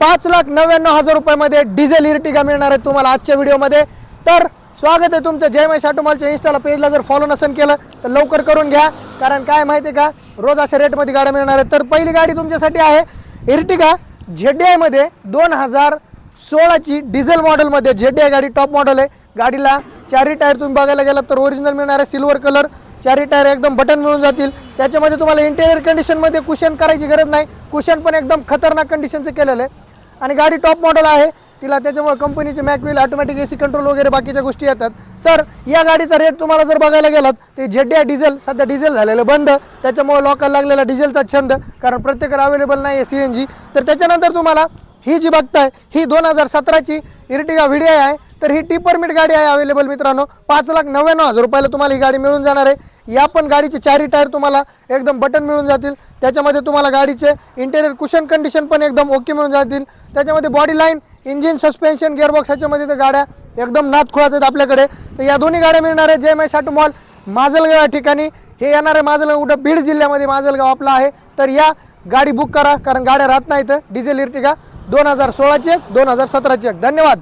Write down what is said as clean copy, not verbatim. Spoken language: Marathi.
5,99,000 रुपयामध्ये डिझेल इर्टिगा मिळणार आहे तुम्हाला आजच्या व्हिडिओमध्ये। तर स्वागत आहे तुमचं जय महेश ऑटोमॉलच्या इंस्टाला पेजला जर फॉलो नसेल केलं तर लवकर करून घ्या, कारण काय माहिती आहे का, रोज अशा रेटमध्ये गाड्या मिळणार आहेत। तर पहिली गाडी तुमच्यासाठी आहे इर्टिगा ZDI मध्ये 2016 ची डिझेल मॉडेलमध्ये। ZDI गाडी टॉप मॉडेल आहे। गाडीला चारही टायर तुम्ही बघायला गेलात तर ओरिजिनल मिळणार आहे, सिल्वर कलर चारही टायर एकदम बटन मिळून जातील। त्याच्यामध्ये तुम्हाला इंटेरियर कंडिशनमध्ये कुशन करायची गरज नाही, कुशन पण एकदम खतरनाक कंडिशनचं केलेलं आहे आणि गाडी टॉप मॉडेल आहे। तिला त्याच्यामुळे कंपनीचे मॅकव्हील ऑटोमॅटिक AC कंट्रोल वगैरे बाकीच्या गोष्टी येतात। तर या गाडीचा रेट तुम्हाला जर बघायला गेलात ते ZDI डिझेल सध्या डिझेल झालेलं बंद, त्याच्यामुळे लोकांना लागलेला डिझेलचा छंद, कारण प्रत्येकाला अवेलेबल नाही आहे CNG। तर त्याच्यानंतर तुम्हाला ही जी बघताय ही 2017 ची इर्टिगा VDI आहे। तर ही टी परमिट गाडी आहे अवेलेबल मित्रांनो। 5,99,000 रुपयाला तुम्हाला ही गाडी मिळून जाणार आहे। या पण गाडीचे चारही टायर तुम्हाला एकदम बटन मिळून जातील। त्याच्यामध्ये तुम्हाला गाडीचे इंटेरियर कुशन कंडिशन पण एकदम ओके मिळून जातील। त्याच्यामध्ये body line, engine, suspension, gearbox ह्याच्यामध्ये तर गाड्या एकदम नादखुळाच आहेत आपल्याकडे। तर या दोन्ही गाड्या मिळणार आहे जय महेश ऑटो मॉल माजलगाव या ठिकाणी। हे येणार आहे माजलगाव कुठं, बीड जिल्ह्यामध्ये माजलगाव आपला आहे। तर या गाडी बुक करा, कारण गाड्या राहत नाहीत। डिझेल इर्टिगा 2016 ची 2017 ची। धन्यवाद।